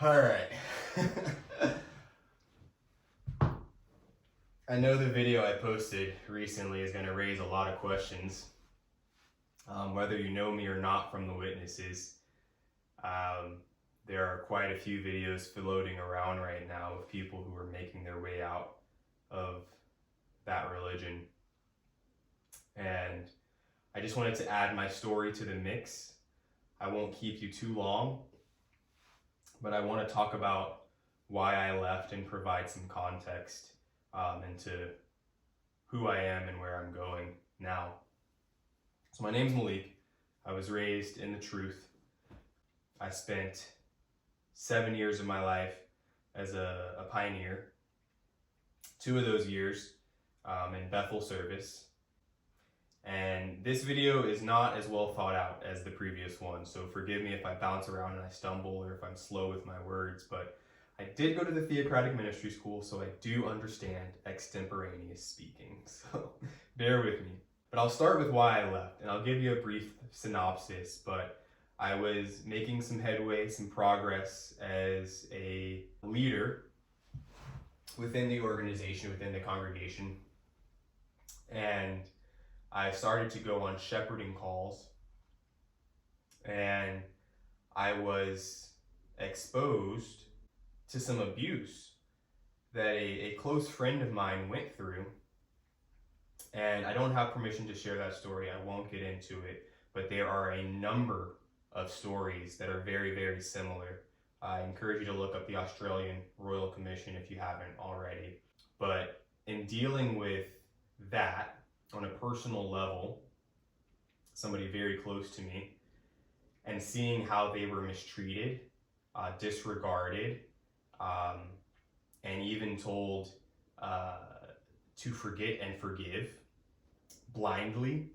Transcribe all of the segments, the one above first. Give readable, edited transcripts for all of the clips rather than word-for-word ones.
All right. I know the video I posted recently is going to raise a lot of questions. Whether you know me or not from the witnesses, there are quite a few videos floating around right now of people who are making their way out of that religion. And I just wanted to add my story to the mix. I won't keep you too long, but I want to talk about why I left and provide some context into who I am and where I'm going now. So my name's Malik. I was raised in the truth. I spent 7 years of my life as a pioneer. 2 of those years in Bethel service. And this video is not as well thought out as the previous one, so forgive me if I bounce around and I stumble or if I'm slow with my words, but I did go to the Theocratic Ministry School, so I do understand extemporaneous speaking, so bear with me. But I'll start with why I left, and I'll give you a brief synopsis, but I was making some headway, some progress as a leader within the organization, within the congregation, and I started to go on shepherding calls, and I was exposed to some abuse that a close friend of mine went through. And I don't have permission to share that story. I won't get into it, but there are a number of stories that are very, very similar. I encourage you to look up the Australian Royal Commission if you haven't already. But in dealing with that on a personal level, somebody very close to me, and seeing how they were mistreated, disregarded, and even told to forget and forgive blindly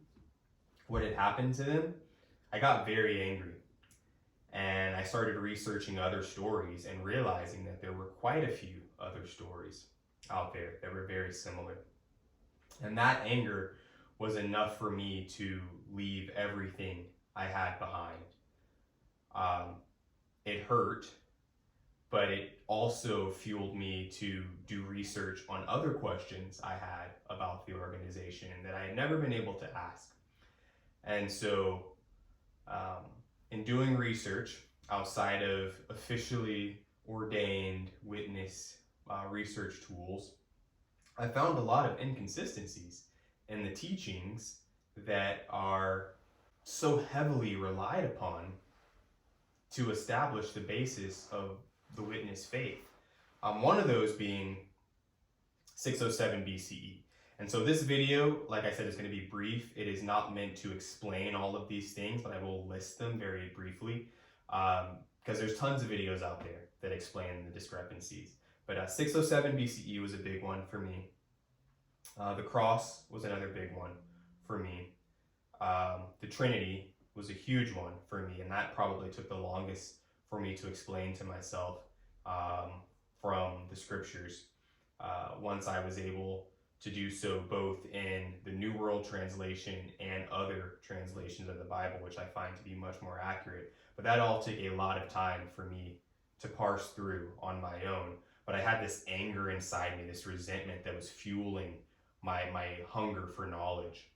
what had happened to them, I got very angry. And I started researching other stories and realizing that there were quite a few other stories out there that were very similar. And that anger was enough for me to leave everything I had behind. It hurt, but it also fueled me to do research on other questions I had about the organization that I had never been able to ask. And so in doing research outside of officially ordained witness research tools, I found a lot of inconsistencies in the teachings that are so heavily relied upon to establish the basis of the witness faith. One of those being 607 BCE. And so this video, like I said, is going to be brief. It is not meant to explain all of these things, but I will list them very briefly because there's tons of videos out there that explain the discrepancies. But 607 BCE was a big one for me. The cross was another big one for me. The Trinity was a huge one for me, and that probably took the longest for me to explain to myself from the scriptures. Once I was able to do so both in the New World Translation and other translations of the Bible, which I find to be much more accurate. But that all took a lot of time for me to parse through on my own. But I had this anger inside me, this resentment that was fueling my hunger for knowledge.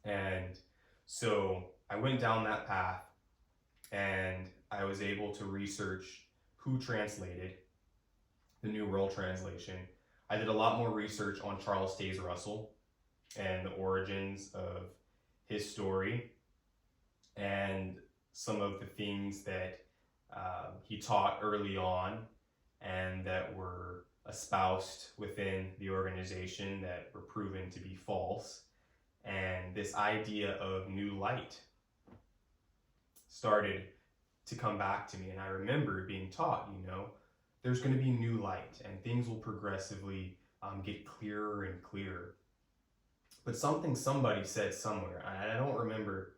And so I went down that path, and I was able to research who translated the New World Translation. I did a lot more research on Charles Taze Russell and the origins of his story and some of the things that he taught early on and that were espoused within the organization that were proven to be false. And this idea of new light started to come back to me. And I remember being taught, there's going to be new light and things will progressively get clearer and clearer. But somebody said somewhere, and I don't remember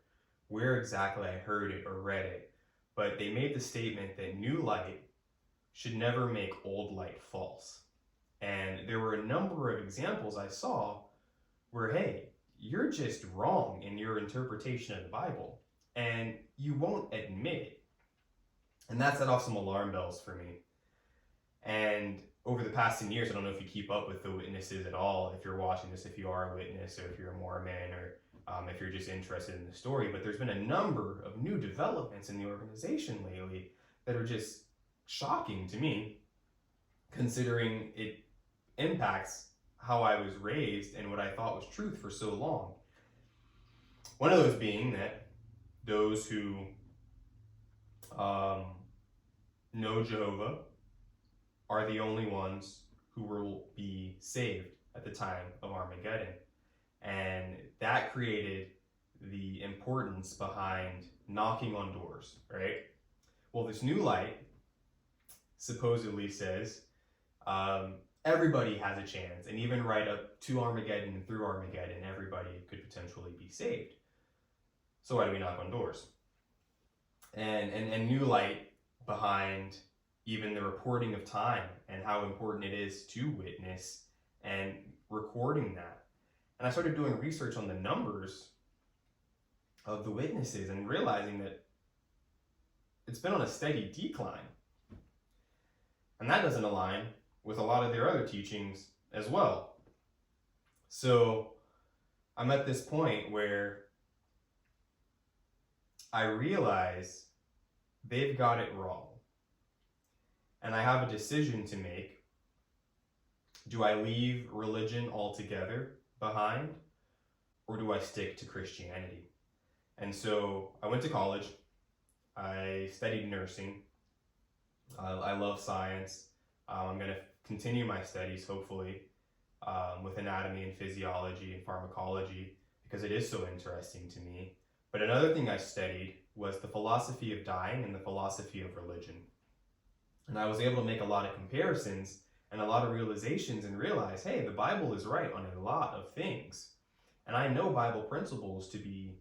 where exactly I heard it or read it, but they made the statement that new light should never make old light false. And there were a number of examples I saw where, hey, you're just wrong in your interpretation of the Bible, and you won't admit it. And that set off some alarm bells for me. And over the past 10 years, I don't know if you keep up with the witnesses at all, if you're watching this, if you are a witness, or if you're a Mormon, or if you're just interested in the story, but there's been a number of new developments in the organization lately that are just shocking to me, considering it impacts how I was raised and what I thought was truth for so long. One of those being that those who know Jehovah are the only ones who will be saved at the time of Armageddon. And that created the importance behind knocking on doors, right? Well, this new light supposedly says everybody has a chance, and even right up to Armageddon and through Armageddon, everybody could potentially be saved. So why do we knock on doors? And new light behind even the reporting of time and how important it is to witness and recording that. And I started doing research on the numbers of the witnesses and realizing that it's been on a steady decline. And that doesn't align with a lot of their other teachings as well. So I'm at this point where I realize they've got it wrong. And I have a decision to make. Do I leave religion altogether behind, or do I stick to Christianity? And so I went to college. I studied nursing. I love science. I'm going to continue my studies, hopefully, with anatomy and physiology and pharmacology, because it is so interesting to me. But another thing I studied was the philosophy of dying and the philosophy of religion. And I was able to make a lot of comparisons and a lot of realizations and realize, hey, the Bible is right on a lot of things. And I know Bible principles to be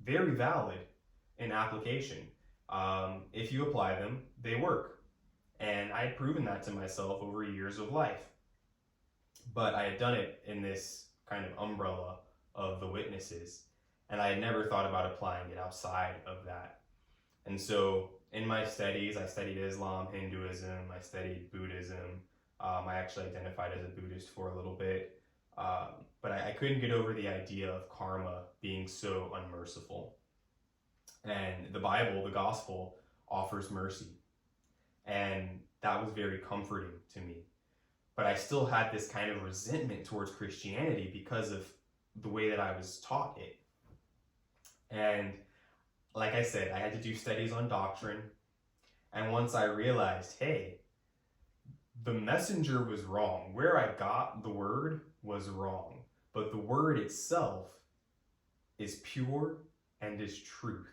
very valid in application. If you apply them, they work. And I had proven that to myself over years of life. But I had done it in this kind of umbrella of the witnesses. And I had never thought about applying it outside of that. And so in my studies, I studied Islam, Hinduism, I studied Buddhism. I actually identified as a Buddhist for a little bit. But I couldn't get over the idea of karma being so unmerciful. And the Bible, the gospel, offers mercy. And that was very comforting to me. But I still had this kind of resentment towards Christianity because of the way that I was taught it. And like I said, I had to do studies on doctrine. And once I realized, hey, the messenger was wrong. Where I got the word was wrong. But the word itself is pure and is truth.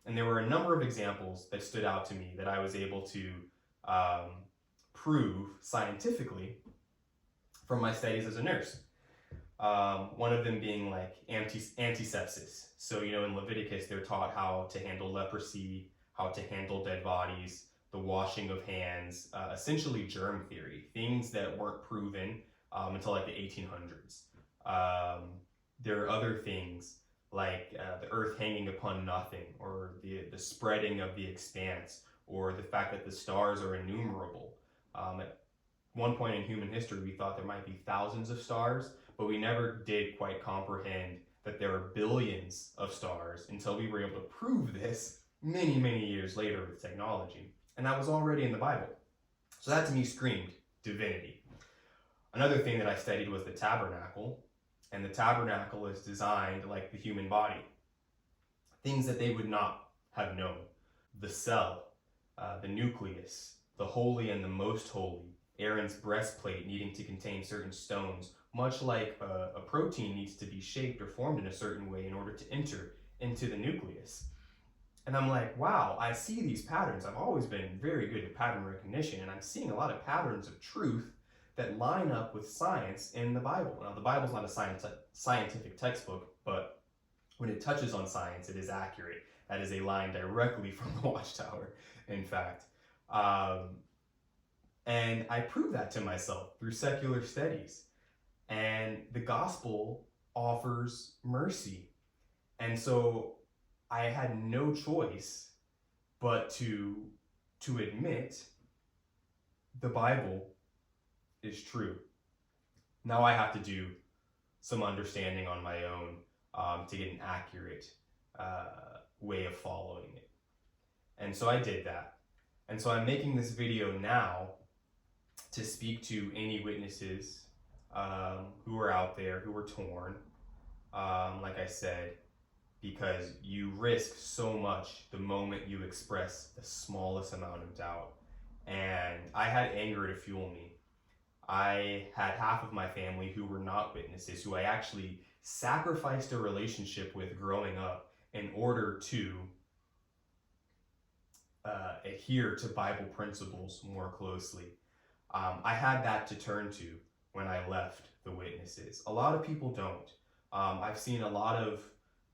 And there were a number of examples that stood out to me that I was able to prove scientifically from my studies as a nurse. One of them being like antisepsis. So, in Leviticus, they're taught how to handle leprosy, how to handle dead bodies, the washing of hands, essentially germ theory, things that weren't proven until like the 1800s. There are other things like the earth hanging upon nothing, or the spreading of the expanse, or the fact that the stars are innumerable. At one point in human history, we thought there might be thousands of stars, but we never did quite comprehend that there are billions of stars until we were able to prove this many, many years later with technology. And that was already in the Bible. So that to me screamed divinity. Another thing that I studied was the tabernacle. And the tabernacle is designed like the human body. Things that they would not have known. The cell, the nucleus, the holy and the most holy, Aaron's breastplate needing to contain certain stones, much like a protein needs to be shaped or formed in a certain way in order to enter into the nucleus. And I'm like, wow, I see these patterns. I've always been very good at pattern recognition, and I'm seeing a lot of patterns of truth that line up with science in the Bible. Now, the Bible's not a scientific textbook, but when it touches on science, it is accurate. That is a line directly from the Watchtower, in fact. And I proved that to myself through secular studies. And the gospel offers mercy. And so I had no choice but to admit the Bible is true. Now I have to do some understanding on my own to get an accurate way of following it. And so I did that. And so I'm making this video now to speak to any witnesses who are out there, who are torn, like I said, because you risk so much the moment you express the smallest amount of doubt. And I had anger to fuel me. I had half of my family who were not witnesses, who I actually sacrificed a relationship with growing up in order to adhere to Bible principles more closely. I had that to turn to when I left the witnesses. A lot of people don't. I've seen a lot of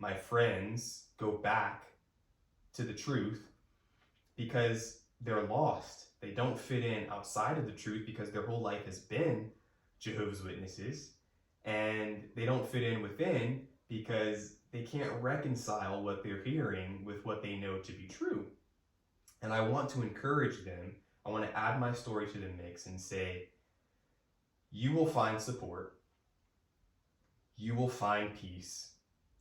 my friends go back to the truth because they're lost. They don't fit in outside of the truth because their whole life has been Jehovah's Witnesses, and they don't fit in within because they can't reconcile what they're hearing with what they know to be true. And I want to encourage them. I want to add my story to the mix and say, you will find support. You will find peace.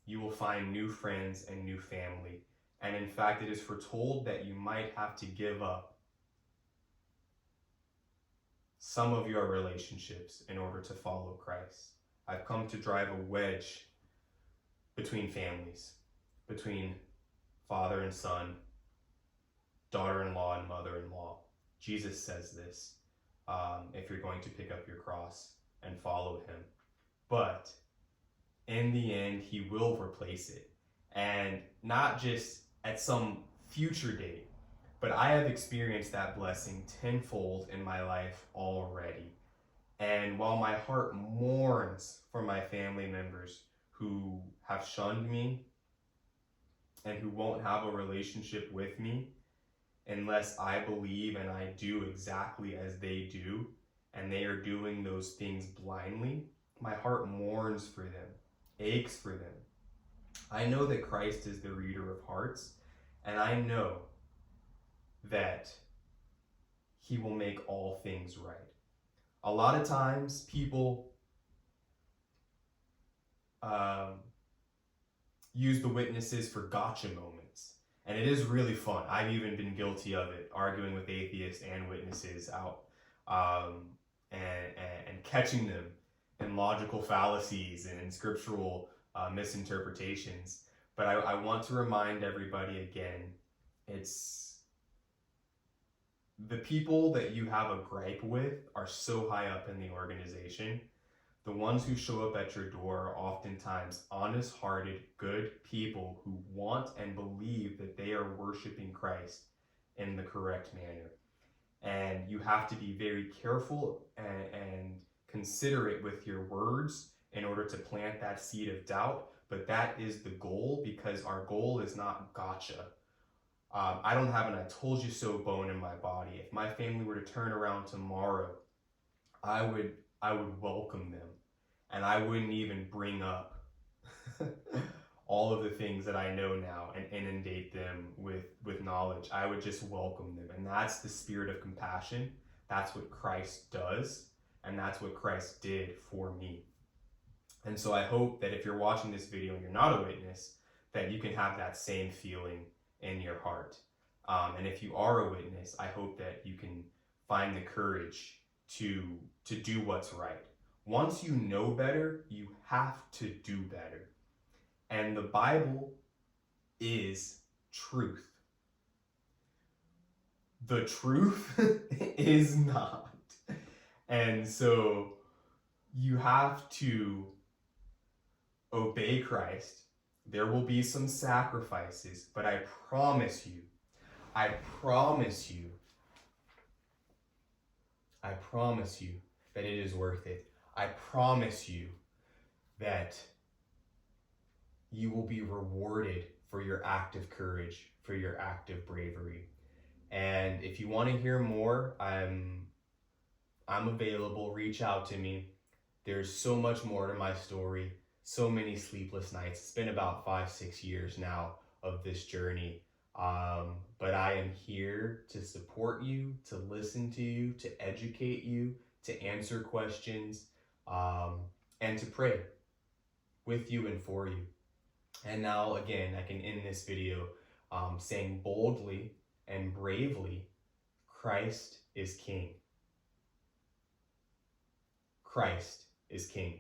You will find new friends and new family. And in fact, it is foretold that you might have to give up some of your relationships in order to follow Christ. I've come to drive a wedge between families, between father and son, daughter-in-law and mother-in-law. Jesus says this, if you're going to pick up your cross and follow him. But in the end, he will replace it. And not just at some future date, but I have experienced that blessing tenfold in my life already. And while my heart mourns for my family members who have shunned me and who won't have a relationship with me unless I believe and I do exactly as they do, and they are doing those things blindly, my heart mourns for them, aches for them. I know that Christ is the reader of hearts, and I know that he will make all things right. A lot of times people use the witnesses for gotcha moments. And it is really fun. I've even been guilty of it, arguing with atheists and witnesses out and catching them in logical fallacies and in scriptural misinterpretations. But I want to remind everybody again, it's the people that you have a gripe with are so high up in the organization. The ones who show up at your door are oftentimes honest-hearted, good people who want and believe that they are worshiping Christ in the correct manner. And you have to be very careful and considerate with your words in order to plant that seed of doubt. But that is the goal, because our goal is not gotcha. I don't have an I told you so bone in my body. If my family were to turn around tomorrow, I would welcome them, and I wouldn't even bring up all of the things that I know now and inundate them with knowledge. I would just welcome them, and that's the spirit of compassion. That's what Christ does, and that's what Christ did for me. And so I hope that if you're watching this video and you're not a witness, that you can have that same feeling in your heart. And if you are a witness, I hope that you can find the courage to do what's right. Once you know better, you have to do better. And the Bible is truth. The truth is not. And so you have to obey Christ. There will be some sacrifices, but I promise you that it is worth it. I promise you that you will be rewarded for your act of courage, for your act of bravery. And if you want to hear more, I'm available. Reach out to me. There's so much more to my story. So many sleepless nights. It's been about 5-6 years now of this journey. But I am here to support you, to listen to you, to educate you, to answer questions, and to pray with you and for you. And now, again, I can end this video saying boldly and bravely, Christ is King. Christ is King.